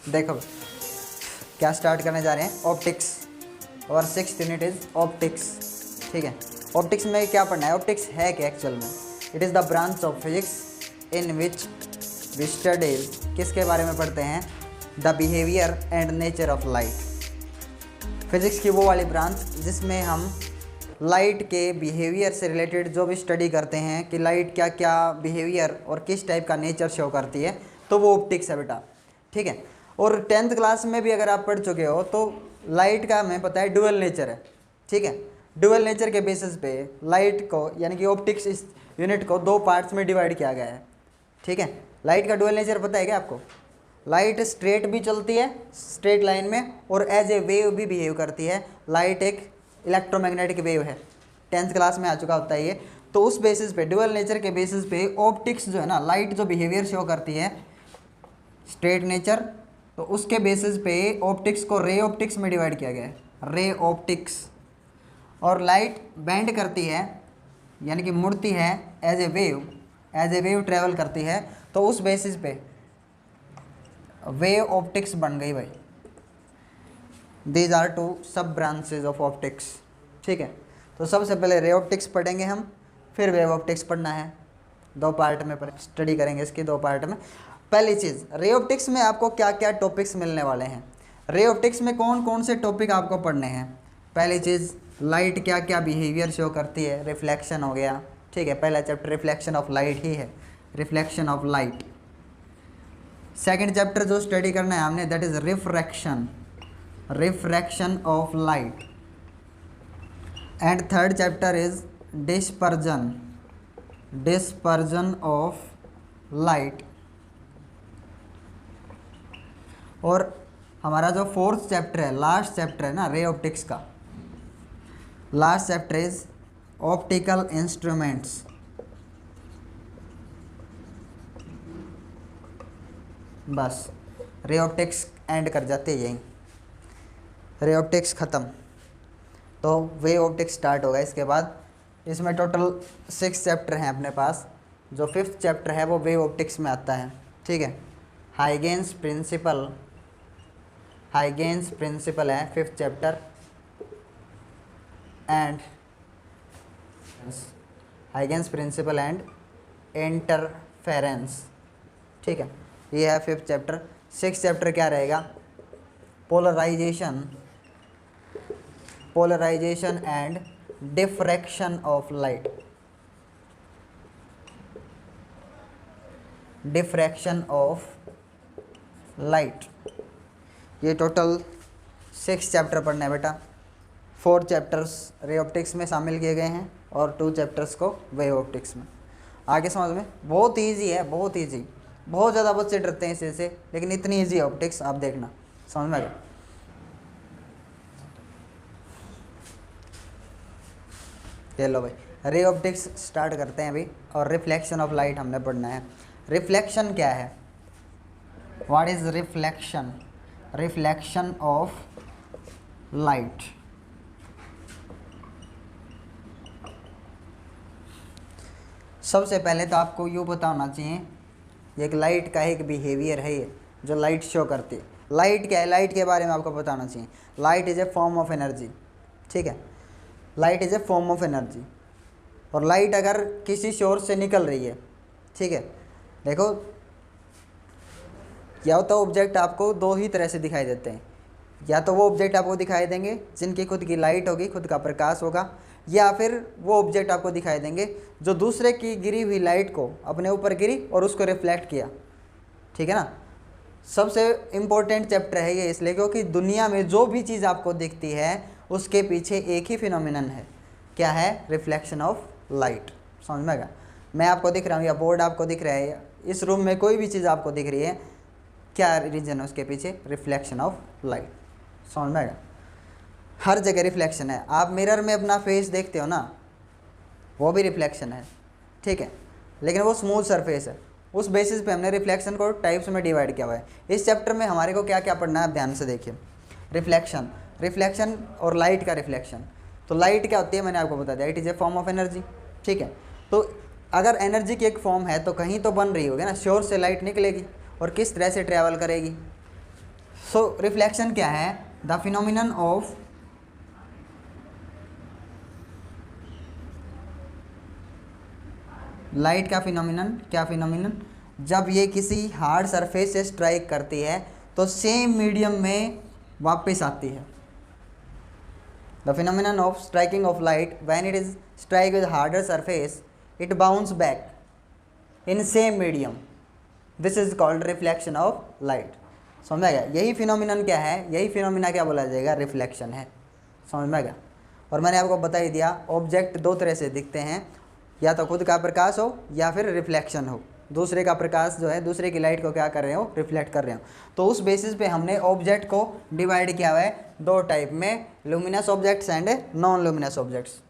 देखो क्या स्टार्ट करने जा रहे हैं, ऑप्टिक्स। और 6th यूनिट इज ऑप्टिक्स। ठीक है, ऑप्टिक्स में क्या पढ़ना है, ऑप्टिक्स है क्या एक्चुअल में? It is the branch of physics in which we studies, किसके बारे में पढ़ते हैं? The behaviour and nature of light. Physics की वो वाली ब्रांच जिसमें हम लाइट के बिहेवियर से रिलेटेड जो भी स्टडी करते हैं कि लाइट क्या क्या बिहेवियर और किस टाइप का नेचर शो करती है, तो वो ऑप्टिक्स है बेटा। ठीक है, और 10th क्लास में भी अगर आप पढ़ चुके हो तो लाइट का हमें पता है डुअल नेचर है। ठीक है, डुअल नेचर के बेसिस पे लाइट को यानी कि ऑप्टिक्स इस यूनिट को 2 पार्ट्स में डिवाइड किया गया है। ठीक है, लाइट का डुअल नेचर पता है क्या आपको? लाइट स्ट्रेट भी चलती है स्ट्रेट लाइन में, और एज ए वेव भी बिहेव करती है। लाइट एक इलेक्ट्रोमैग्नेटिक वेव है, 10th क्लास में आ चुका होता है ये। तो उस बेसिस पे, डुअल नेचर के बेसिस पे ऑप्टिक्स जो है ना, लाइट जो बिहेवियर शो करती है स्ट्रेट नेचर, तो उसके बेसिस पे ऑप्टिक्स को रे ऑप्टिक्स में डिवाइड किया गया है, रे ऑप्टिक्स। और लाइट बेंड करती है यानी कि मुड़ती है एज ए वेव ट्रेवल करती है, तो उस बेसिस पे वेव ऑप्टिक्स बन गई भाई। दीज आर 2 सब ब्रांचेज ऑफ ऑप्टिक्स। ठीक है, तो सबसे पहले रे ऑप्टिक्स पढ़ेंगे हम, फिर वेव ऑप्टिक्स पढ़ना है। 2 पार्ट में स्टडी करेंगे इसकी, 2 पार्ट में। पहली चीज़, रे ऑप्टिक्स में आपको क्या क्या टॉपिक्स मिलने वाले हैं? रे ऑप्टिक्स में कौन कौन से टॉपिक आपको पढ़ने हैं? पहली चीज़, लाइट क्या क्या बिहेवियर शो करती है, रिफ्लेक्शन हो गया। ठीक है, पहला चैप्टर रिफ्लेक्शन ऑफ लाइट ही है, reflection of light. Second chapter जो स्टडी करना है हमने, that is refraction, refraction of light. And third chapter is dispersion, dispersion of light. और हमारा जो 4th चैप्टर है, लास्ट चैप्टर है ना रे ऑप्टिक्स का, last chapter is optical instruments. बस रे ऑप्टिक्स एंड कर जाते हैं यहीं, रे ऑप्टिक्स ख़त्म, तो वेव ऑप्टिक्स स्टार्ट होगा इसके बाद। इसमें टोटल 6 चैप्टर हैं अपने पास। जो 5th चैप्टर है वो वेव ऑप्टिक्स में आता है। ठीक है, हाइगेन्स प्रिंसिपल, हाइगेन्स प्रिंसिपल है 5th chapter, and Huygens principle and interference. ठीक है, ये है 5th चैप्टर। 6th चैप्टर क्या रहेगा? Polarisation, polarisation and diffraction of light, diffraction of light. ये टोटल 6 चैप्टर पढ़ना है बेटा। 4 चैप्टर्स रे ऑप्टिक्स में शामिल किए गए हैं और 2 चैप्टर्स को वेव ऑप्टिक्स में। आगे समझ में, बहुत ईजी है, बहुत ईजी। बहुत ज़्यादा बच्चे डरते हैं इसी से, लेकिन इतनी ईजी है ऑप्टिक्स, आप देखना, समझ में आ गया। चलो भाई, रे ऑप्टिक्स स्टार्ट करते हैं अभी। और रिफ्लेक्शन ऑफ लाइट हमने पढ़ना है। रिफ्लेक्शन क्या है? What is reflection? Reflection of light. सबसे पहले तो आपको यूँ पता होना चाहिए, एक लाइट का एक बिहेवियर है ये जो लाइट शो करती है। लाइट क्या है? लाइट के बारे में आपको पता होना चाहिए। Light is a form of energy. ठीक है, light is a form of energy. और लाइट अगर किसी सोर्स से निकल रही है, ठीक है, देखो क्या होता है, ऑब्जेक्ट आपको 2 ही तरह से दिखाई देते हैं। या तो वो ऑब्जेक्ट आपको दिखाई देंगे जिनकी खुद की लाइट होगी, खुद का प्रकाश होगा, या फिर वो ऑब्जेक्ट आपको दिखाई देंगे जो दूसरे की गिरी हुई लाइट को अपने ऊपर गिरी और उसको रिफ्लेक्ट किया। ठीक है ना, सबसे इम्पोर्टेंट चैप्टर है ये इसलिए क्योंकि दुनिया में जो भी चीज़ आपको दिखती है उसके पीछे एक ही फिनोमिनन है। क्या है? Reflection of light. समझ में आएगा? मैं आपको दिख रहा हूँ या बोर्ड आपको दिख रहा है, इस रूम में कोई भी चीज़ आपको दिख रही है, क्या रीज़न है उसके पीछे? Reflection of light. समझ में आएगा? हर जगह रिफ्लेक्शन है। आप मिरर में अपना फेस देखते हो ना, वो भी रिफ्लेक्शन है। ठीक है, लेकिन वो स्मूथ सरफेस है। उस बेसिस पे हमने रिफ्लेक्शन को टाइप्स में डिवाइड किया हुआ है। इस चैप्टर में हमारे को क्या क्या पढ़ना है, आप ध्यान से देखिए। रिफ्लेक्शन, रिफ्लेक्शन और लाइट का रिफ्लेक्शन। तो लाइट क्या होती है, मैंने आपको बता दिया, it is a form of energy. ठीक है, तो अगर एनर्जी की एक फॉर्म है तो कहीं तो बन रही होगी ना, सोर्स से लाइट निकलेगी और किस तरह से ट्रैवल करेगी? सो रिफ्लेक्शन क्या है? द फिनोमिनन ऑफ लाइट का फिनोमिनन, क्या फिनोमिनन? जब ये किसी हार्ड सरफेस से स्ट्राइक करती है तो सेम मीडियम में वापस आती है। The phenomenon of striking off light when it is strike with harder surface it bounce back in same medium, this is called reflection of light. समझ में आ गया? यही फिनोमिनन क्या है? यही फिनोमिना क्या बोला जाएगा? रिफ्लेक्शन है। समझ में आ गया? और मैंने आपको बता ही दिया, ऑब्जेक्ट दो तरह से दिखते हैं, या तो खुद का प्रकाश हो या फिर रिफ्लेक्शन हो। दूसरे का प्रकाश जो है, दूसरे की लाइट को क्या कर रहे हो? रिफ्लेक्ट कर रहे हो। तो उस बेसिस पे हमने ऑब्जेक्ट को डिवाइड किया हुआ है दो टाइप में, luminous objects and non luminous objects.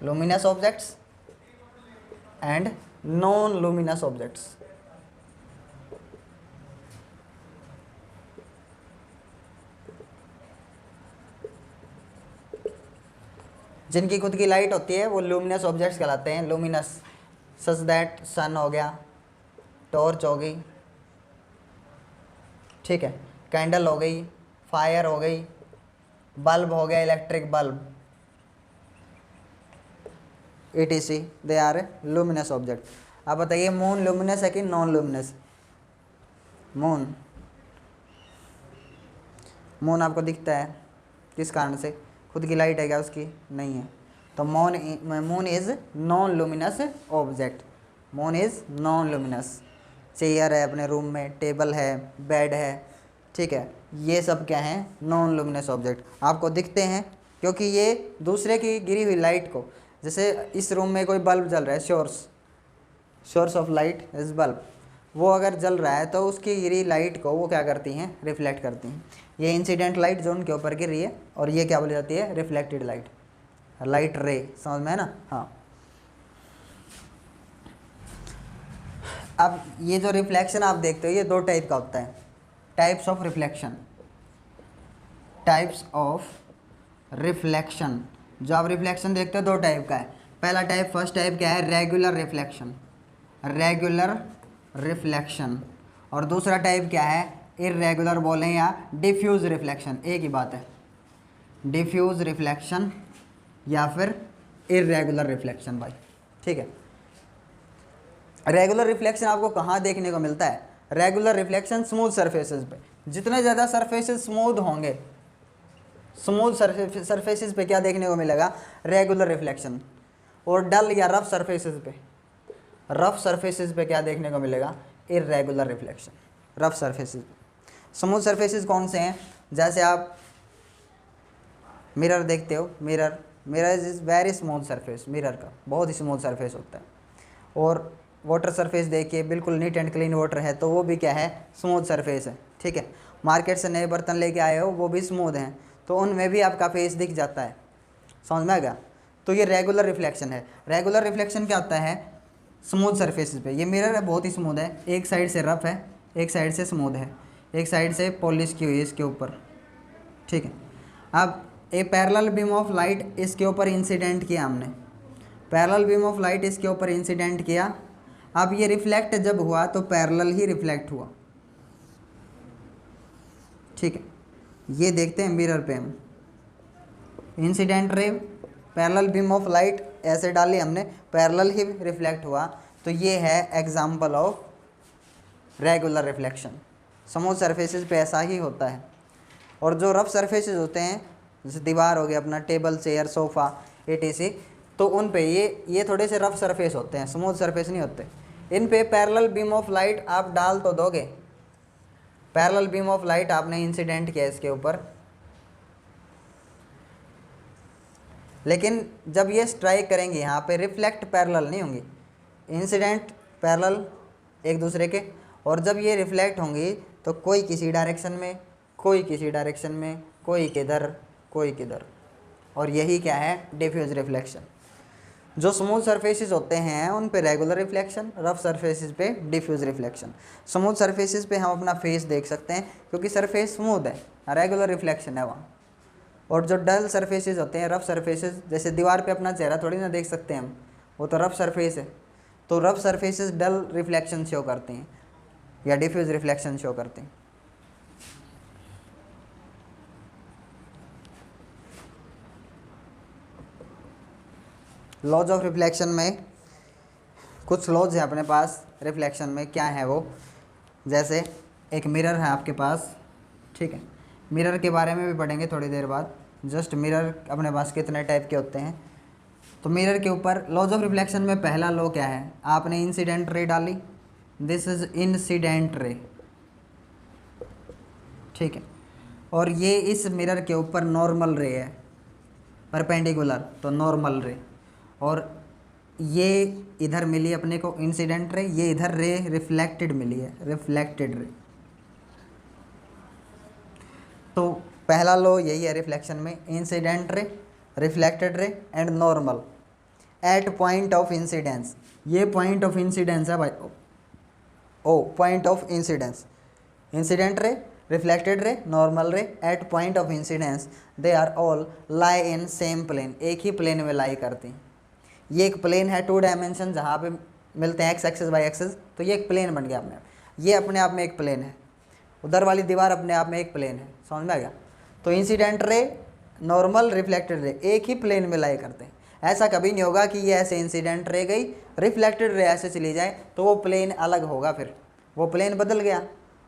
Luminous objects and non luminous objects. जिनकी खुद की लाइट होती है वो लुमिनस ऑब्जेक्ट्स कहलाते हैं। लुमिनस सच दैट सन हो गया, टॉर्च हो गई, ठीक है, कैंडल हो गई, फायर हो गई, बल्ब हो गया, electric bulb, etc, they are luminous object. आप बताइए मून लुमिनस है कि नॉन लुमिनस? मून, मून आपको दिखता है किस कारण से? खुद की लाइट है क्या उसकी? नहीं है। तो moon is non luminous object. Moon is non luminous. Chair है अपने रूम में, टेबल है, बेड है, ठीक है, ये सब क्या है? Non luminous object. आपको दिखते हैं क्योंकि ये दूसरे की गिरी हुई लाइट को, जैसे इस रूम में कोई बल्ब जल रहा है, source of light is bulb, वो अगर जल रहा है तो उसकी गिरी लाइट को वो क्या करती हैं? रिफ्लेक्ट करती हैं। ये इंसिडेंट लाइट जो उनके ऊपर गिर रही है, और ये क्या बोली जाती है? रिफ्लेक्टेड लाइट, लाइट रे। समझ में है ना? हाँ। अब ये जो रिफ्लेक्शन आप देखते हो ये दो टाइप का होता है। Types of reflection, types of reflection. जो आप रिफ्लेक्शन देखते हो दो टाइप का है। पहला टाइप, फर्स्ट टाइप क्या है? Regular reflection, regular reflection. और दूसरा टाइप क्या है? इर्रेगुलर बोलें या डिफ्यूज रिफ्लेक्शन, एक ही बात है। डिफ्यूज रिफ्लेक्शन या फिर इर्रेगुलर रिफ्लेक्शन भाई, ठीक है। रेगुलर रिफ्लेक्शन आपको कहाँ देखने को मिलता है? रेगुलर रिफ्लेक्शन स्मूथ सरफेसेस पे। जितने ज़्यादा सरफेसेस स्मूथ होंगे, स्मूथ सरफेसेस पे क्या देखने को मिलेगा? Regular reflection. और डल या रफ सरफेसेस पे, रफ सरफेसेस पे क्या देखने को मिलेगा? Irregular reflection. रफ सरफेसेस पे। स्मूथ सरफेसेस कौन से हैं? जैसे आप मिरर देखते हो, mirror is very smooth surface, mirror का बहुत ही स्मूथ सरफेस होता है। और वाटर सरफेस देखिए, बिल्कुल नीट एंड क्लीन वाटर है तो वो भी क्या है? स्मूथ सरफेस है, ठीक है। मार्केट से नए बर्तन लेके आए हो, वो भी स्मूथ हैं, तो उनमें भी आपका फेस दिख जाता है। समझ में आ गया? तो ये रेगुलर रिफ्लेक्शन है। रेगुलर रिफ्लेक्शन क्या होता है? स्मूथ सरफेसेस पे। ये मिरर है, बहुत ही स्मूथ है, एक साइड से रफ है, एक साइड से स्मूथ है, एक साइड से पॉलिश की हुई है इसके ऊपर, ठीक है। अब ए पैरेलल बीम ऑफ लाइट इसके ऊपर इंसिडेंट किया हमने, पैरेलल बीम ऑफ लाइट इसके ऊपर इंसिडेंट किया। अब ये रिफ्लेक्ट जब हुआ तो पैरेलल ही रिफ्लेक्ट हुआ, ठीक है। ये देखते हैं मिरर पे हम, incident ray, parallel beam of light ऐसे डाली हमने, पैरेलल ही रिफ्लेक्ट हुआ, तो ये है example of regular reflection. Smooth surfaces पे ऐसा ही होता है। और जो रफ सरफेसेस होते हैं, जैसे दीवार हो गया अपना, टेबल, चेयर, सोफ़ा, etc, तो उन पे ये थोड़े से रफ सरफेस होते हैं, स्मूथ सरफेस नहीं होते। इन पे पैरेलल बीम ऑफ लाइट आप डाल तो दोगे, पैरेलल बीम ऑफ लाइट आपने इंसिडेंट किया इसके ऊपर, लेकिन जब ये स्ट्राइक करेंगे यहाँ पे रिफ्लेक्ट पैरेलल नहीं होंगी, इंसिडेंट पैरेलल एक दूसरे के। और जब ये रिफ्लेक्ट होंगी तो कोई किसी डायरेक्शन में, कोई किसी डायरेक्शन में, कोई किधर, कोई किधर। और यही क्या है? Diffuse reflection. जो स्मूथ सरफेसेस होते हैं उन पे रेगुलर रिफ्लेक्शन, रफ सरफेसेस पे डिफ्यूज रिफ्लेक्शन। स्मूथ सरफेसेस पे हम अपना फेस देख सकते हैं क्योंकि सरफेस स्मूथ है, रेगुलर रिफ्लेक्शन है वहाँ। और जो डल सरफेसेस होते हैं, रफ सरफेसेस, जैसे दीवार पे अपना चेहरा थोड़ी ना देख सकते हैं हम, वो तो रफ सरफेस है, तो रफ सरफेसेस डल रिफ्लेक्शन शो करते हैं। या डिफ्यूज रिफ्लेक्शन शो करती हैं। लॉज ऑफ रिफ्लेक्शन में कुछ लॉज हैं अपने पास रिफ्लेक्शन में, क्या है वो, जैसे एक मिरर है आपके पास, ठीक है, मिरर के बारे में भी पढ़ेंगे थोड़ी देर बाद। जस्ट मिरर अपने पास कितने टाइप के होते हैं, तो मिरर के ऊपर लॉज ऑफ रिफ्लेक्शन में पहला लॉ क्या है, आपने इंसिडेंट रे डाली, दिस इज इंसिडेंट रे, ठीक है, और ये इस मिरर के ऊपर नॉर्मल रे है, परपेंडिकुलर, तो नॉर्मल रे, और ये इधर मिली अपने को इंसिडेंट रे, ये इधर रे रिफ्लेक्टेड मिली है, रिफ्लेक्टेड रे। तो पहला लॉ यही है रिफ्लेक्शन में, incident ray, reflected ray and normal at point of incidence. ये पॉइंट ऑफ इंसिडेंस है भाई, O point of incidence, incident ray, reflected ray, normal ray at point of incidence, they are all lie in same plane, एक ही plane में लाई करती हैं। ये एक प्लेन है 2 डायमेंशन जहाँ पे मिलते हैं एक्स एक्सिस वाई एक्सिस, तो ये एक प्लेन बन गया अपने आप, ये अपने आप में एक प्लेन है, उधर वाली दीवार अपने आप में एक प्लेन है, समझ में आ गया। तो incident ray, normal, reflected ray एक ही प्लेन में लाई करते हैं। ऐसा कभी नहीं होगा कि ये ऐसे इंसिडेंट रे गई, रिफ्लेक्टेड रे ऐसे चली जाए, तो वो प्लेन अलग होगा, फिर वो प्लेन बदल गया।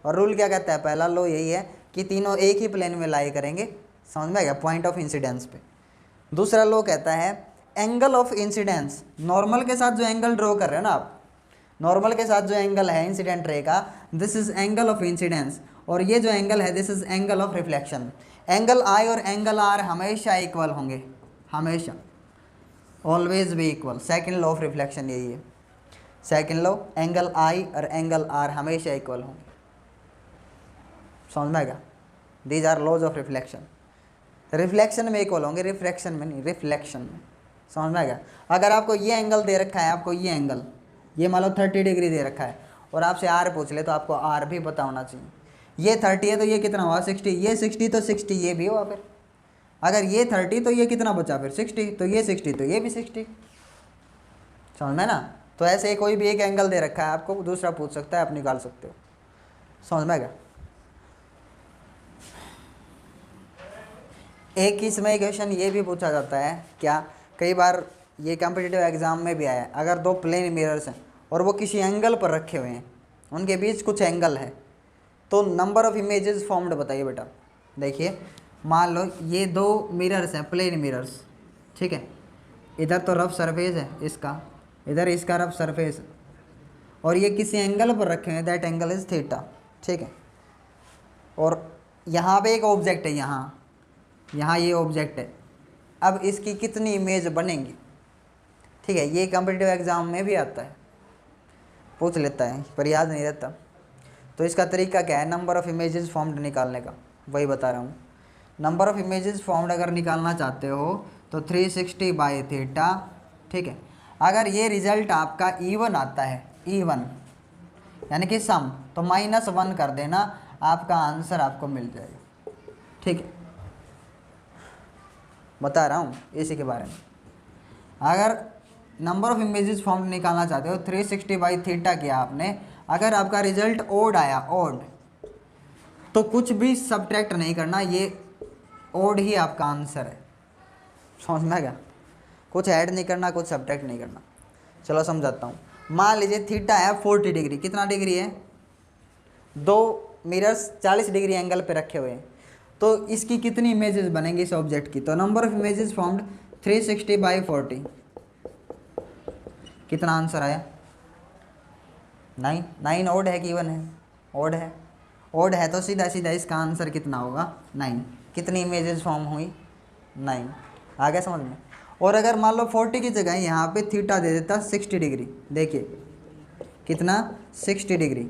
और रूल क्या कहता है, पहला लो यही है कि तीनों एक ही प्लेन में लाई करेंगे, समझ में आ गया, पॉइंट ऑफ इंसिडेंस पे। दूसरा लो कहता है एंगल ऑफ इंसिडेंस, नॉर्मल के साथ जो एंगल ड्रॉ कर रहे हो ना आप, नॉर्मल के साथ जो एंगल है इंसिडेंट रे का, this is angle of incidence, और ये जो एंगल है this is angle of reflection. Angle I और एंगल आर हमेशा इक्वल होंगे, हमेशा, ऑलवेज भी equal. Second law of reflection यही है, सेकंड लॉ, एंगल आई और एंगल आर हमेशा इक्वल होंगे, समझ में आएगा। These are laws of reflection, reflection में इक्वल होंगे, रिफ्रैक्शन में नहीं, रिफ्लेक्शन में, समझ में आएगा। अगर आपको ये एंगल दे रखा है, आपको ये एंगल, ये मान लो 30 डिग्री दे रखा है, और आपसे आर पूछ ले, तो आपको आर भी पता होना चाहिए। ये 30 है तो ये कितना हुआ 60, ये 60 तो 60 ये भी हुआ, फिर अगर ये 30 तो ये कितना बचा, फिर 60, तो ये 60 तो ये भी 60, समझ में ना। तो ऐसे कोई भी एक एंगल दे रखा है आपको, दूसरा पूछ सकता है, आप निकाल सकते हो, समझ में आएगा। एक इसमें क्वेश्चन ये भी पूछा जाता है, क्या कई बार ये कॉम्पिटिटिव एग्जाम में भी आया है, अगर 2 प्लेन मिरर्स हैं और वो किसी एंगल पर रखे हुए हैं, उनके बीच कुछ एंगल है, तो नंबर ऑफ इमेजेस फॉर्म्ड बताइए बेटा। देखिए मान लो ये 2 मिरर्स हैं, प्लेन मिरर्स, ठीक है, इधर तो रफ सरफेस है इसका, इधर इसका रफ सरफेस है, और ये किसी एंगल पर रखे हैं, दैट एंगल इज थीटा, ठीक है, और यहाँ पे एक ऑब्जेक्ट है, यहाँ ये ऑब्जेक्ट है। अब इसकी कितनी इमेज बनेंगी, ठीक है, ये कॉम्पिटिटिव एग्जाम में भी आता है, पूछ लेता है, पर याद नहीं रहता। तो इसका तरीका क्या है, नंबर ऑफ इमेजेस फॉर्म्ड निकालने का, वही बता रहा हूँ। नंबर ऑफ इमेजेस फॉर्म्ड अगर निकालना चाहते हो तो 360 बाई थीटा, ठीक है। अगर ये रिजल्ट आपका इवन आता है, इवन यानी कि सम, तो -1 कर देना, आपका आंसर आपको मिल जाएगा, ठीक है, बता रहा हूँ इसी के बारे में। अगर नंबर ऑफ इमेजेस फॉर्म निकालना चाहते हो, 360 बाई थीटा किया आपने, अगर आपका रिजल्ट ओड आया, ओड, तो कुछ भी सब्ट्रैक्ट नहीं करना, ये ओड ही आपका आंसर है, समझ में आ गया। कुछ ऐड नहीं करना, कुछ सब्ट्रैक्ट नहीं करना। चलो समझाता हूँ। मान लीजिए थीटा है 40 डिग्री, कितना डिग्री है, 2 मिरर्स 40 डिग्री एंगल पे रखे हुए हैं, तो इसकी कितनी इमेजेस बनेंगी इस ऑब्जेक्ट की, तो number of images formed 360 by 40, कितना आंसर आया, 9। 9 ओड है कि इवन है, ओड है, ओड है तो सीधा सीधा इसका आंसर कितना होगा, 9। कितनी इमेजेस फॉर्म हुई, 9। आ गया समझ में। और अगर मान लो 40 की जगह यहाँ पे थीटा दे देता 60 डिग्री, देखिए कितना 60 डिग्री,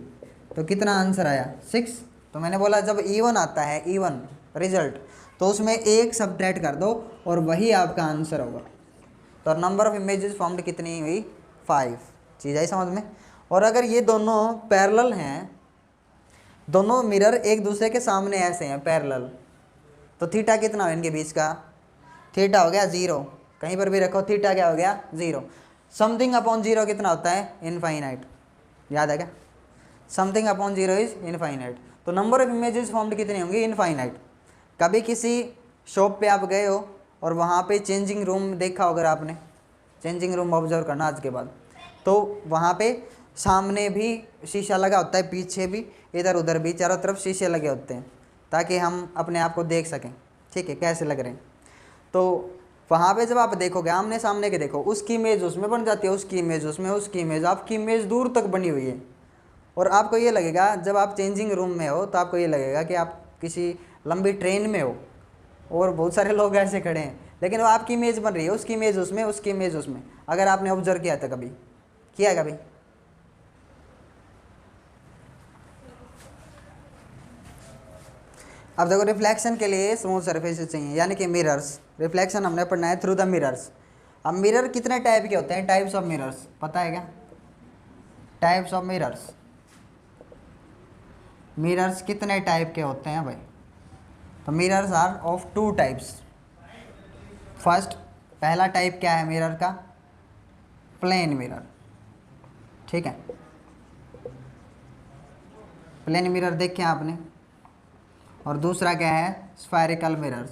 तो कितना आंसर आया 6। तो मैंने बोला जब इवन आता है, इवन रिजल्ट, तो उसमें 1 सब्ट्रैक्ट कर दो और वही आपका आंसर होगा। तो नंबर ऑफ इमेजेस फॉर्म्ड कितनी हुई, 5। चीज़ आई समझ में। और अगर ये दोनों पैरेलल हैं, दोनों मिरर एक दूसरे के सामने ऐसे हैं पैरेलल, तो थीटा कितना हो इनके बीच का, थीटा हो गया 0। कहीं पर भी रखो थीटा क्या हो गया 0। समथिंग अपॉन 0 कितना होता है, इनफाइनाइट, याद है क्या। Something upon zero is infinite. तो नंबर ऑफ इमेजेस फॉर्म्ड कितनी होंगी? इनफाइनाइट। कभी किसी शॉप पे आप गए हो और वहाँ पे चेंजिंग रूम देखा अगर आपने, चेंजिंग रूम ऑब्जर्व करना आज के बाद, तो वहाँ पे सामने भी शीशा लगा होता है, पीछे भी, इधर उधर भी, चारों तरफ शीशे लगे होते हैं ताकि हम अपने आप को देख सकें, ठीक है, कैसे लग रहे हैं। तो वहाँ पे जब आप देखोगे आमने सामने के, देखो उसकी इमेज उसमें बन जाती है, उसकी इमेज उसमें, उसकी इमेज, आपकी इमेज दूर तक बनी हुई है। और आपको ये लगेगा जब आप चेंजिंग रूम में हो तो आपको ये लगेगा कि आप किसी लंबी ट्रेन में हो और बहुत सारे लोग ऐसे खड़े हैं, लेकिन वो आपकी इमेज बन रही है, उसकी इमेज उसमें, उसकी इमेज उसमें। अगर आपने ऑब्जर्व किया था कभी, किया कभी? अब देखो रिफ्लेक्शन के लिए स्मूथ सरफेसेस चाहिए, यानी कि मिरर्स। रिफ्लेक्शन हमने पढ़ना है थ्रू द मिरर्स। अब मिरर कितने टाइप के होते हैं? टाइप्स ऑफ मिरर्स पता है क्या? टाइप्स ऑफ मिरर्स, मिरर्स कितने टाइप के होते हैं भाई? तो mirrors are of two types. First, पहला टाइप क्या है मिरर का? प्लेन मिरर, ठीक है, प्लेन मिरर देखे आपने। और दूसरा क्या है? Spherical mirrors.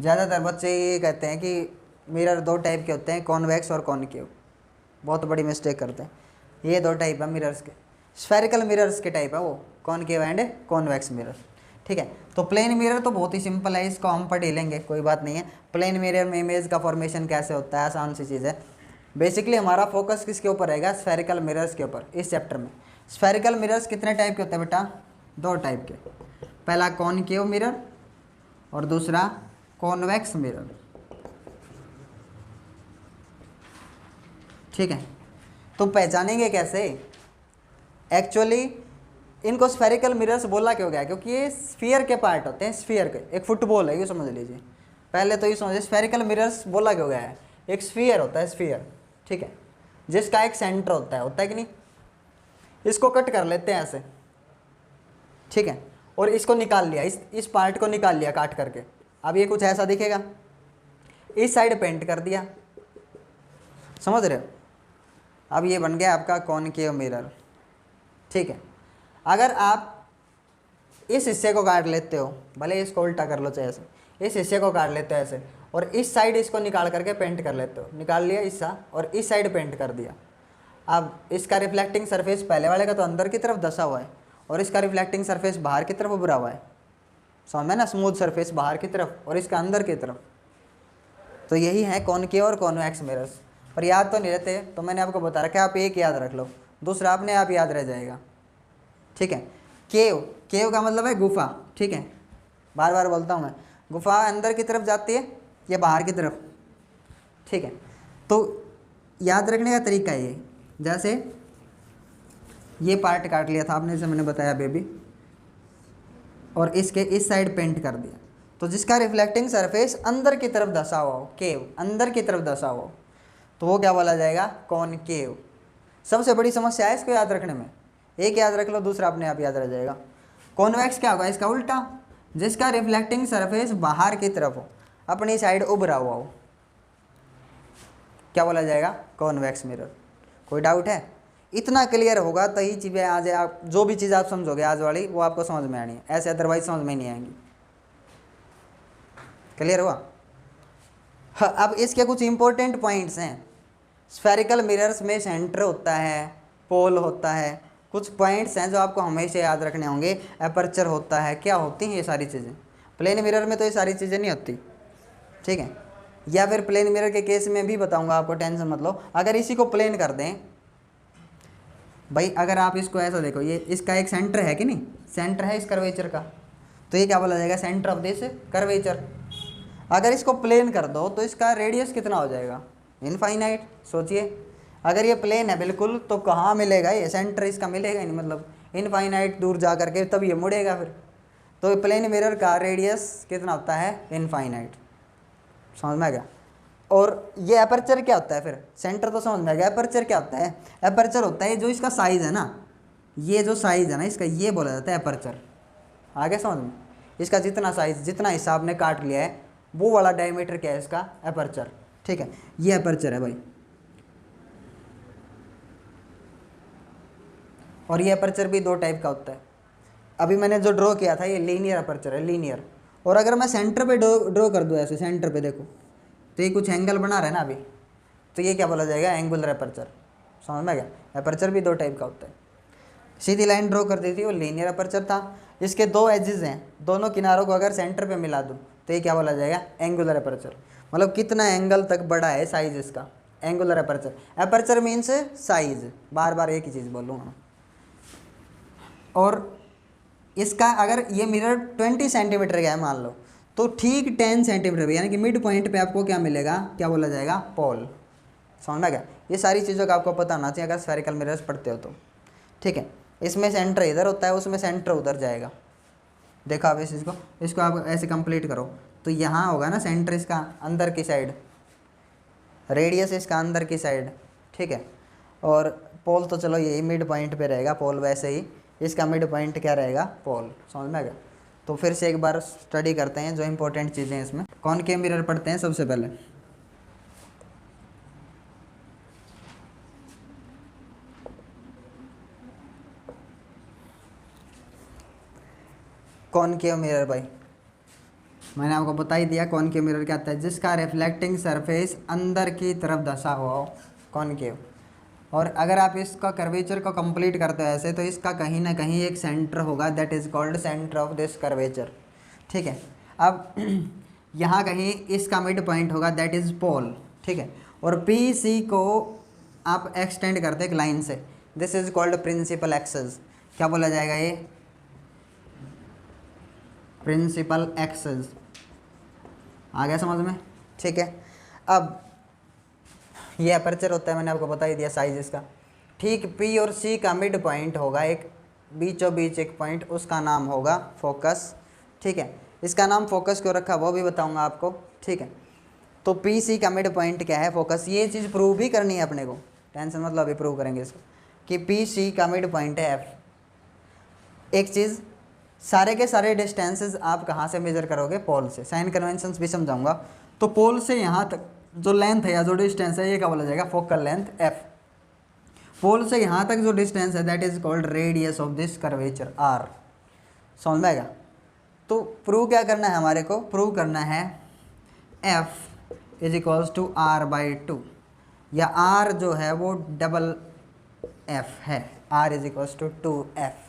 ज़्यादातर बच्चे ये कहते हैं कि मिरर दो टाइप के होते हैं, कॉन्वेक्स और कॉनकेव। बहुत बड़ी मिस्टेक करते हैं। ये दो टाइप है मिरर्स के, स्फेरिकल मिरर्स के टाइप है वो, कॉनकेव एंड कॉन्वेक्स मिरर, ठीक है। तो प्लेन मिरर तो बहुत ही सिंपल है, इसको हम पढ़ ही लेंगे, कोई बात नहीं है। प्लेन मिरर में इमेज का फॉर्मेशन कैसे होता है, आसान सी चीज़ है। बेसिकली हमारा फोकस किसके ऊपर रहेगा? स्फेरिकल मिरर्स के ऊपर इस चैप्टर में। स्फेरिकल मिरर्स कितने टाइप के होते हैं बेटा? दो टाइप के, पहला कॉनकेव मिरर और दूसरा कॉन्वेक्स मिरर, ठीक है। तो पहचानेंगे कैसे? एक्चुअली इनको स्फेरिकल मिरर्स बोला क्यों गया? क्योंकि ये स्फीयर के पार्ट होते हैं, स्फीयर के, एक फुटबॉल है, ये समझ लीजिए। पहले तो ये समझिए स्फेरिकल मिरर्स बोला क्यों गया है। एक स्फीयर होता है, स्फीयर, ठीक है, जिसका एक सेंटर होता है कि नहीं। इसको कट कर लेते हैं ऐसे, ठीक है, और इसको निकाल लिया, इस पार्ट को निकाल लिया काट करके। अब ये कुछ ऐसा दिखेगा, इस साइड पेंट कर दिया, समझ रहे हो? अब ये बन गया आपका कॉनकेव मिरर, ठीक है। अगर आप इस हिस्से को काट लेते हो, भले इसको उल्टा कर लो चाहे ऐसे, इस हिस्से को काट लेते हो ऐसे, और इस साइड इसको निकाल करके पेंट कर लेते हो, निकाल लिया हिस्सा और इस साइड पेंट कर दिया। अब इसका रिफ्लेक्टिंग सरफेस पहले वाले का तो अंदर की तरफ धसा हुआ है और इसका रिफ्लेक्टिंग सरफेस बाहर की तरफ उभरा हुआ है, समझ में ना? स्मूथ सरफेस बाहर की तरफ और इसका अंदर की तरफ। तो यही है कॉनकेव और कॉन्वेक्स मिरर्स। पर याद तो नहीं रहते, तो मैंने आपको बता रखा है, आप एक याद रख लो, दूसरा अपने आप याद रह जाएगा, ठीक है। केव, केव का मतलब है गुफा, ठीक है, बार बार बोलता हूँ मैं। गुफा अंदर की तरफ जाती है या बाहर की तरफ, ठीक है। तो याद रखने का तरीका ये, जैसे ये पार्ट काट लिया था आपने, जैसे मैंने बताया बेबी, और इसके इस साइड पेंट कर दिया, तो जिसका रिफ्लेक्टिंग सरफेस अंदर की तरफ धसा हुआ हो, केव, अंदर की तरफ धसा हुआ हो, तो वो क्या बोला जाएगा? कॉनकेव। सबसे बड़ी समस्या है इसको याद रखने में, एक याद रख लो, दूसरा अपने आप याद रह जाएगा। कॉन्वेक्स क्या होगा? इसका उल्टा, जिसका रिफ्लेक्टिंग सरफेस बाहर की तरफ हो, अपनी साइड उभरा हुआ हो, क्या बोला जाएगा? Convex mirror. कोई डाउट है? इतना क्लियर होगा तो ही चीज़ें आज आप जो भी चीज़ आप समझोगे आज वाली वो आपको समझ में आनी है, ऐसे अदरवाइज समझ में नहीं आएंगी। क्लियर हुआ? हाँ, अब इसके कुछ इंपॉर्टेंट पॉइंट्स हैं। स्फेरिकल मिरर्स में सेंटर होता है, पोल होता है, कुछ पॉइंट्स हैं जो आपको हमेशा याद रखने होंगे। एपर्चर होता है, क्या होती हैं ये सारी चीज़ें। प्लेन मिरर में तो ये सारी चीज़ें नहीं होती, ठीक है, या फिर प्लेन मिरर के केस में भी बताऊंगा आपको, टेंशन मत लो। अगर इसी को प्लेन कर दें भाई, अगर आप इसको ऐसा देखो, ये इसका एक सेंटर है कि नहीं, सेंटर है इस कर्वेचर का, तो ये क्या बोला जाएगा? Centre of this curvature. अगर इसको प्लेन कर दो तो इसका रेडियस कितना हो जाएगा? इनफाइनाइट। सोचिए, अगर ये प्लेन है बिल्कुल तो कहाँ मिलेगा ये सेंटर? इसका मिलेगा ही नहीं, मतलब इनफाइनाइट दूर जा करके तब ये मुड़ेगा फिर। तो प्लेन मिरर का रेडियस कितना होता है? इनफाइनाइट। समझ में आ गया? और ये एपर्चर क्या होता है फिर? सेंटर तो समझ में आ गया, एपर्चर क्या होता है? एपर्चर होता है जो इसका साइज़ है ना, ये जो साइज़ है ना इसका, ये बोला जाता है एपर्चर। आगे समझ में? इसका जितना साइज़, जितना हिस्सा आपने काट लिया है, वो वाला डायमीटर क्या है इसका? एपर्चर, ठीक है, ये एपर्चर है भाई। और ये अपर्चर भी 2 टाइप का होता है। अभी मैंने जो ड्रॉ किया था ये लीनियर अपर्चर है, लीनियर। और अगर मैं सेंटर पे ड्रॉ कर दूँ ऐसे सेंटर पे देखो, तो ये कुछ एंगल बना रहा है ना अभी, तो ये क्या बोला जाएगा, एंगुलर अपर्चर। समझ में गया। अपर्चर भी 2 टाइप का होता है। सीधी लाइन ड्रॉ कर दी थी वो लीनियर अपर्चर था। इसके 2 एजेस हैं, दोनों किनारों को अगर सेंटर पे मिला दूँ तो ये क्या बोला जाएगा, एंगुलर अपर्चर। मतलब कितना एंगल तक बड़ा है साइज इसका, angular aperture. Aperture means size, बार बार एक ही चीज़ बोलूँगा। और इसका अगर ये मिरर 20 सेंटीमीटर का है मान लो, तो ठीक 10 सेंटीमीटर यानी कि मिड पॉइंट पे आपको क्या मिलेगा, क्या बोला जाएगा, पोल। समझ में गया। ये सारी चीज़ों का आपको पता होना चाहिए अगर स्फेरिकल मिरर्स पढ़ते हो तो। ठीक है, इसमें सेंटर इधर होता है, उसमें सेंटर उधर जाएगा। देखो आप इस चीज़ को, इसको आप ऐसे कंप्लीट करो तो यहाँ होगा ना सेंटर इसका अंदर की साइड, रेडियस इसका अंदर की साइड। ठीक है, और पोल तो चलो यही मिड पॉइंट पे रहेगा पोल, वैसे ही इसका मिड पॉइंट क्या रहेगा, पोल। समझ में आ गया। तो फिर से एक बार स्टडी करते हैं जो इंपॉर्टेंट चीज़ें इसमें। कॉनकेव मिरर पढ़ते हैं सबसे पहले। कॉनकेव मिरर भाई मैंने आपको बता ही दिया, कॉनकेव मिरर क्या होता है, जिसका रिफ्लेक्टिंग सरफेस अंदर की तरफ धंसा हुआ हो, कॉनकेव। और अगर आप इसका कर्वेचर को कंप्लीट करते हो ऐसे, तो इसका कहीं ना कहीं एक सेंटर होगा, that is called centre of this curvature. ठीक है, अब यहाँ कहीं इसका मिड पॉइंट होगा, दैट इज़ पोल। ठीक है, और पी सी को आप एक्सटेंड करते हैं एक लाइन से, this is called principal axis. क्या बोला जाएगा ये, प्रिंसिपल एक्सेस। आ गया समझ में। ठीक है, अब ये अपर्चर होता है, मैंने आपको बता ही दिया साइज इसका। ठीक, पी और सी का मिड पॉइंट होगा एक बीचों बीच एक पॉइंट, उसका नाम होगा फोकस। ठीक है, इसका नाम फोकस क्यों रखा वो भी बताऊंगा आपको। ठीक है, तो पी सी का मिड पॉइंट क्या है, फोकस। ये चीज़ प्रूव भी करनी है अपने को, टेंशन मतलब अभी प्रूव करेंगे इसको, कि पी सी का मिड पॉइंट है एफ। एक चीज़, सारे के सारे डिस्टेंसेस आप कहाँ से मेजर करोगे, पोल से। साइन कन्वेंशंस भी समझाऊंगा। तो पोल से यहाँ तक जो लेंथ है या जो डिस्टेंस है, ये क्या बोला जाएगा, फोकल लेंथ एफ। पोल से यहाँ तक जो डिस्टेंस है, that is called radius of this curvature R. समझ में आएगा। तो प्रूव क्या करना है हमारे को, प्रूव करना है F is equals to R by 2, या आर जो है वो डबल एफ है, R is equals to 2f।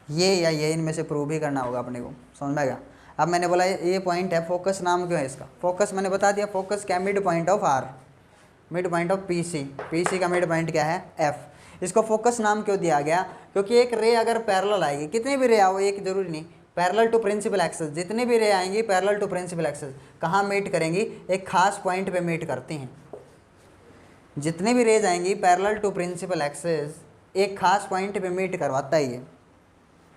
ये या ये इनमें से प्रूव भी करना होगा अपने को। समझ में आएगा। अब मैंने बोला ये पॉइंट है, फोकस नाम क्यों है इसका, फोकस मैंने बता दिया, फोकस क्या, mid point of R, mid point of PC. PC का मिड पॉइंट क्या है, एफ। इसको फोकस नाम क्यों दिया गया, क्योंकि एक रे अगर पैरेलल आएगी, कितनी भी रे आओ, एक जरूरी नहीं, पैरेलल टू प्रिंसिपल एक्सेस, जितनी भी रे आएंगी पैरेलल टू प्रिंसिपल एक्सेस कहाँ मीट करेंगी, एक खास पॉइंट पे मीट करती हैं। जितनी भी रेज आएंगी पैरेलल टू प्रिंसिपल एक्सेस एक खास पॉइंट पे मीट करवाता ही है।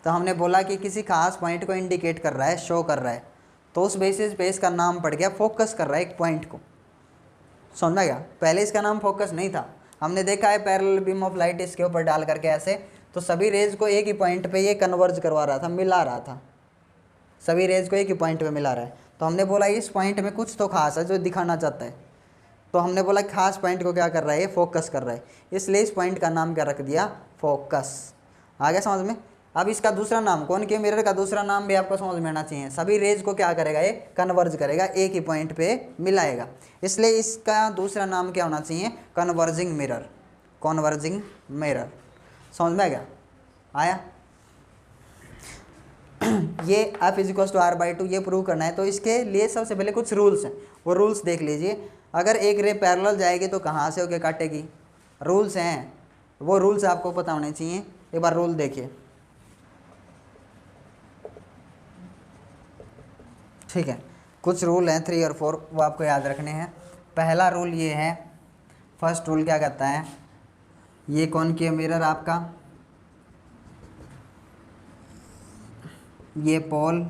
तो हमने बोला कि किसी खास पॉइंट को इंडिकेट कर रहा है, शो कर रहा है, तो उस बेसिस पे इसका नाम पड़ गया, फोकस कर रहा है एक पॉइंट को। समझा गया। पहले इसका नाम फोकस नहीं था, हमने देखा है पैरेलल बीम ऑफ लाइट इसके ऊपर डाल करके ऐसे, तो सभी रेज को एक ही पॉइंट पे ये कन्वर्ज करवा रहा था, मिला रहा था, सभी रेज को एक ही पॉइंट पे मिला रहा है। तो हमने बोला इस पॉइंट में कुछ तो खास है जो दिखाना चाहता है, तो हमने बोला खास पॉइंट को क्या कर रहा है, ये फोकस कर रहा है, इसलिए इस पॉइंट का नाम क्या रख दिया, फोकस। आ गया समझ में। अब इसका दूसरा नाम, कॉनकेव मिरर का दूसरा नाम भी आपको समझ में आना चाहिए, सभी रेज को क्या करेगा, ये कन्वर्ज करेगा, एक ही पॉइंट पे मिलाएगा, इसलिए इसका दूसरा नाम क्या होना चाहिए, कन्वर्जिंग मिरर, कन्वर्जिंग मिरर। समझ में आ गया, आया। ये F is equal to R by 2 ये प्रूव करना है, तो इसके लिए सबसे पहले कुछ रूल्स हैं, वो रूल्स देख लीजिए। अगर एक रे पैरेलल जाएगी तो कहाँ से होके काटेगी, रूल्स हैं, वो रूल्स आपको पता होने चाहिए। एक बार रूल देखिए, ठीक है, कुछ रूल हैं 3 और 4, वो आपको याद रखने हैं। पहला रूल ये है, फर्स्ट रूल क्या कहता है, ये कॉनकेव मिरर आपका, ये पोल,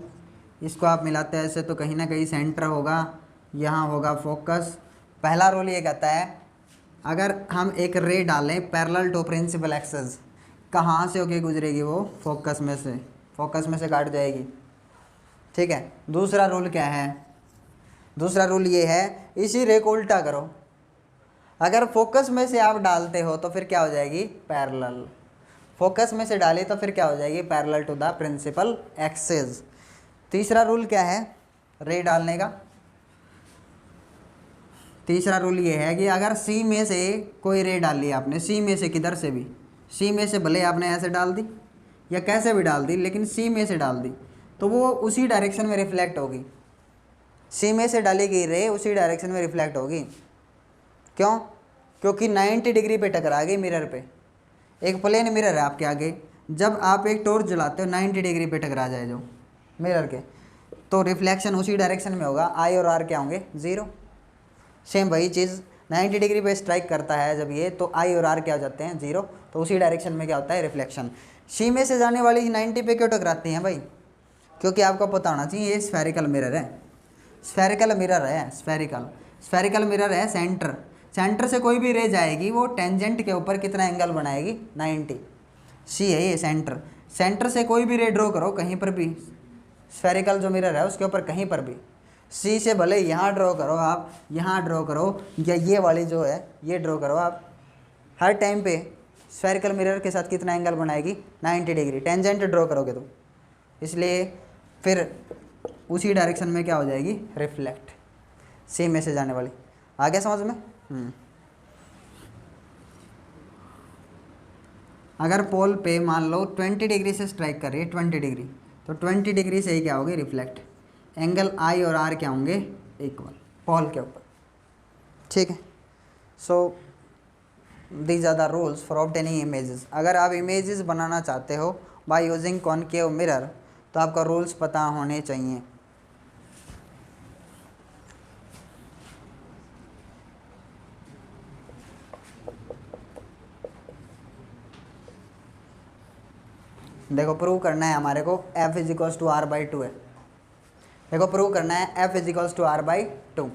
इसको आप मिलाते हैं ऐसे तो कहीं ना कहीं सेंटर होगा, यहाँ होगा फोकस। पहला रूल ये कहता है अगर हम एक रे डालें पैरेलल टू प्रिंसिपल एक्सेस, कहाँ से होके गुजरेगी वो, फोकस में से, फोकस में से काट जाएगी। ठीक है, दूसरा रूल क्या है, दूसरा रूल ये है, इसी रे को उल्टा करो, अगर फोकस में से आप डालते हो तो फिर क्या हो जाएगी, पैरेलल, फोकस में से डाली तो फिर क्या हो जाएगी, parallel to the principal axis. तीसरा रूल क्या है रे डालने का, तीसरा रूल ये है कि अगर सी में से कोई रे डाल ली आपने, सी में से किधर से भी, सी में से भले आपने ऐसे डाल दी या कैसे भी डाल दी, लेकिन सी में से डाल दी तो वो उसी डायरेक्शन में रिफ्लेक्ट होगी। सी में से डाली गई रे उसी डायरेक्शन में रिफ्लेक्ट होगी। क्यों? क्योंकि 90 डिग्री पे टकरा गई मिरर पे। एक प्लेन मिरर है आपके आगे, जब आप एक टॉर्च जलाते हो 90 डिग्री पे टकरा जाए जो मिरर के, तो रिफ्लेक्शन उसी डायरेक्शन में होगा। आई और आर क्या होंगे, ज़ीरो। सेम वही चीज़ 90 डिग्री पे स्ट्राइक करता है जब ये, तो आई और आर क्या हो जाते हैं, ज़ीरो। तो उसी डायरेक्शन में क्या होता है, रिफ्लेक्शन। सी में से जाने वाली 90 पे क्यों टकराती हैं भाई, क्योंकि आपको पता होना चाहिए ये स्फेरिकल मिरर है, स्फेरिकल मिरर है, स्फेरिकल मिरर है। सेंटर से कोई भी रे जाएगी वो टेंजेंट के ऊपर कितना एंगल बनाएगी, 90। सी है ये सेंटर से कोई भी रे ड्रॉ करो कहीं पर भी, स्फेरिकल जो मिरर है उसके ऊपर कहीं पर भी, सी से भले यहाँ ड्रॉ करो आप, यहाँ ड्रॉ करो, या ये वाली जो है ये ड्रॉ करो आप, हर टाइम पे स्फेरिकल मिरर के साथ कितना एंगल बनाएगी, 90 डिग्री। टेंजेंट ड्रॉ करोगे तो, इसलिए फिर उसी डायरेक्शन में क्या हो जाएगी, रिफ्लेक्ट, सी में से जाने वाली। आ गया समझ में? अगर पोल पे मान लो 20 डिग्री से स्ट्राइक कर रही है, 20 डिग्री, तो 20 डिग्री से ही क्या होगी, रिफ्लेक्ट। एंगल आई और आर क्या होंगे, इक्वल पोल के ऊपर। ठीक है। So these are the rules for obtaining images. अगर आप इमेजेस बनाना चाहते हो बाय यूजिंग कॉनकेव मिरर, तो आपका रूल्स पता होने चाहिए। देखो प्रूव करना है हमारे को f equals to R by 2 है। देखो प्रूव करना है f equals to R by 2।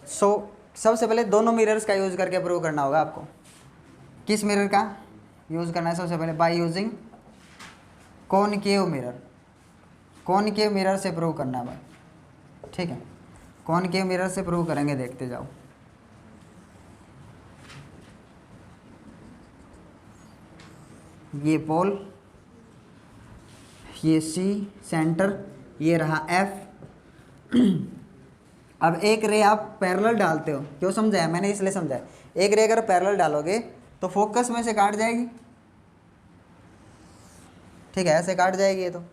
So सबसे पहले दोनों मिरर्स का यूज़ करके प्रूव करना होगा आपको। किस मिरर का यूज़ करना है, सबसे पहले by using concave mirror. Concave mirror से प्रूव करना है भाई, ठीक है। कॉनकेव मिरर से प्रूव करेंगे, देखते जाओ। ये पोल, ये सी सेंटर, ये रहा एफ। अब एक रे आप पैरेलल डालते हो, क्यों समझाया मैंने, इसलिए समझाया। एक रे अगर पैरेलल डालोगे तो फोकस में से काट जाएगी, ठीक है, ऐसे काट जाएगी ये। तो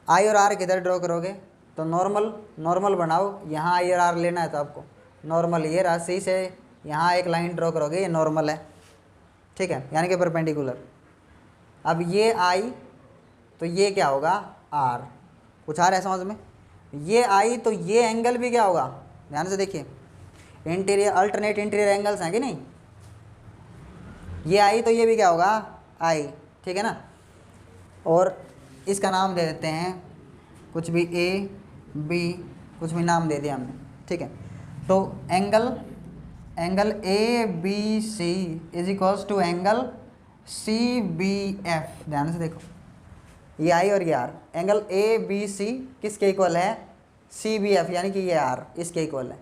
आई और आर किधर ड्रॉ करोगे, तो नॉर्मल बनाओ। यहाँ आई और आर लेना है तो आपको नॉर्मल, ये रहा सी से यहाँ एक लाइन ड्रॉ करोगे, ये नॉर्मल है, ठीक है, यानी कि परपेंडिकुलर। अब ये आई तो ये क्या होगा, आर। कुछ आ रहा है समझ में? ये आई तो ये एंगल भी क्या होगा, ध्यान से देखिए, इंटीरियर अल्टरनेट इंटीरियर एंगल्स हैं कि नहीं। ये आई तो ये भी क्या होगा, आई, ठीक है ना। और इसका नाम दे देते हैं कुछ भी, ए बी कुछ भी नाम दे दिया हमने, ठीक है। तो angle A B C is equals to angle C B F. ध्यान से देखो, ये आई और ये R, angle A B C किसके इक्वल है, सी बी एफ, यानी कि ये आर इसके इक्वल है।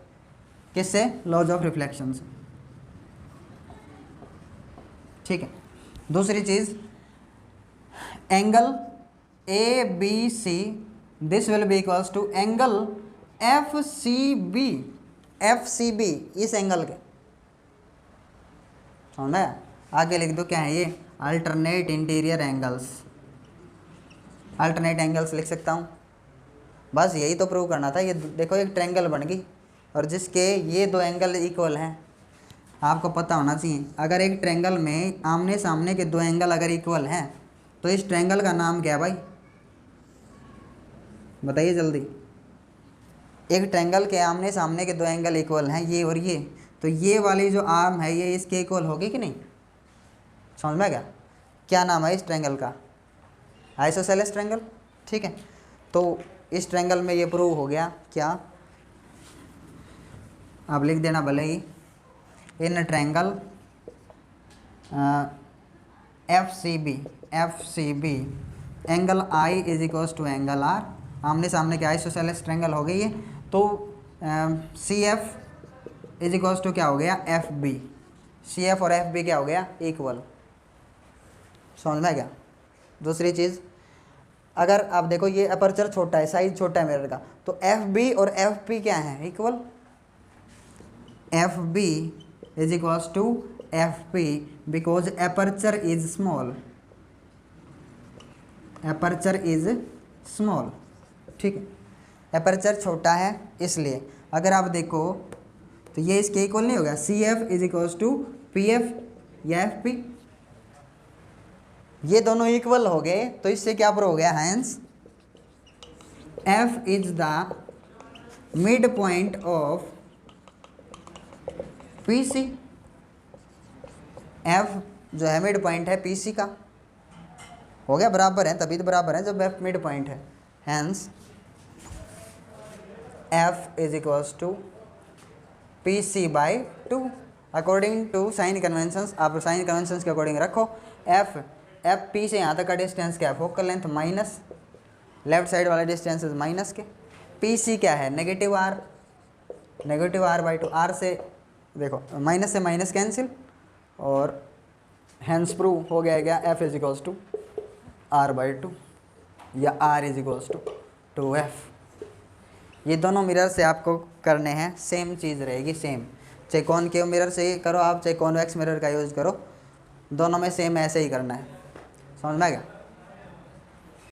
किससे, लॉज ऑफ रिफ्लेक्शन से, ठीक है। दूसरी चीज, angle A B C this will be equals to angle F C B, F C B इस एंगल के, समझ में? आगे लिख दो क्या है ये, alternate interior angles, alternate angles लिख सकता हूँ। बस यही तो प्रूव करना था। ये देखो एक ट्रायंगल बन गई और जिसके ये दो एंगल इक्वल हैं। आपको पता होना चाहिए, अगर एक ट्रायंगल में आमने सामने के दो एंगल अगर इक्वल हैं तो इस ट्रायंगल का नाम क्या है भाई, बताइए जल्दी। एक ट्रायंगल के आमने सामने के दो एंगल इक्वल हैं, ये और ये, तो ये वाली जो आर्म है ये इसके इक्वल होगी कि नहीं, समझ में? क्या नाम है इस ट्रायंगल का, आइसोसेलेस ट्रायंगल, ठीक है। तो इस ट्रायंगल में ये प्रूव हो गया क्या, आप लिख देना भले ही, in triangle F C B angle I is equals to angle R, आमने सामने के आइसोसेलेस ट्रायंगल हो गई है। तो C F is equals to क्या हो गया, एफ बी। सी एफ और एफ बी क्या हो गया, इक्वल। समझ में आ गया। दूसरी चीज़, अगर आप देखो ये अपर्चर छोटा है, साइज छोटा है मिरर का, तो एफ बी और एफ पी क्या है, equal. F B is equals to F P because aperture is small, aperture is small, ठीक है, एपर्चर छोटा है इसलिए। अगर आप देखो तो ये इसके इक्वल नहीं होगा, C F is equals to P F या एफ पी, ये दोनों इक्वल हो गए, तो इससे क्या प्रूव हो गया, hence F is the mid point of P C, F जो है मिड पॉइंट है पी सी का, हो गया बराबर है, तभी तो बराबर है जब एफ मिड पॉइंट है। Hence F is equals to P C by two, according to sign conventions, आप साइन कन्वेंशंस के अकॉर्डिंग रखो। एफ एफ पी से यहाँ तक का डिस्टेंस क्या है, focal length minus, left side वाला डिस्टेंस इज माइनस के, पी सी क्या है negative R by two, R से देखो माइनस से माइनस कैंसिल, और हैंस प्रूव हो गया क्या, F is equals to R by two या R is equals to F. ये दोनों मिरर से आपको करने हैं, सेम चीज़ रहेगी, सेम, चाहे कॉनकेव मिरर से करो आप, चाहे कॉन्वेक्स मिरर का यूज़ करो, दोनों में सेम ऐसे ही करना है। समझ में आ गया।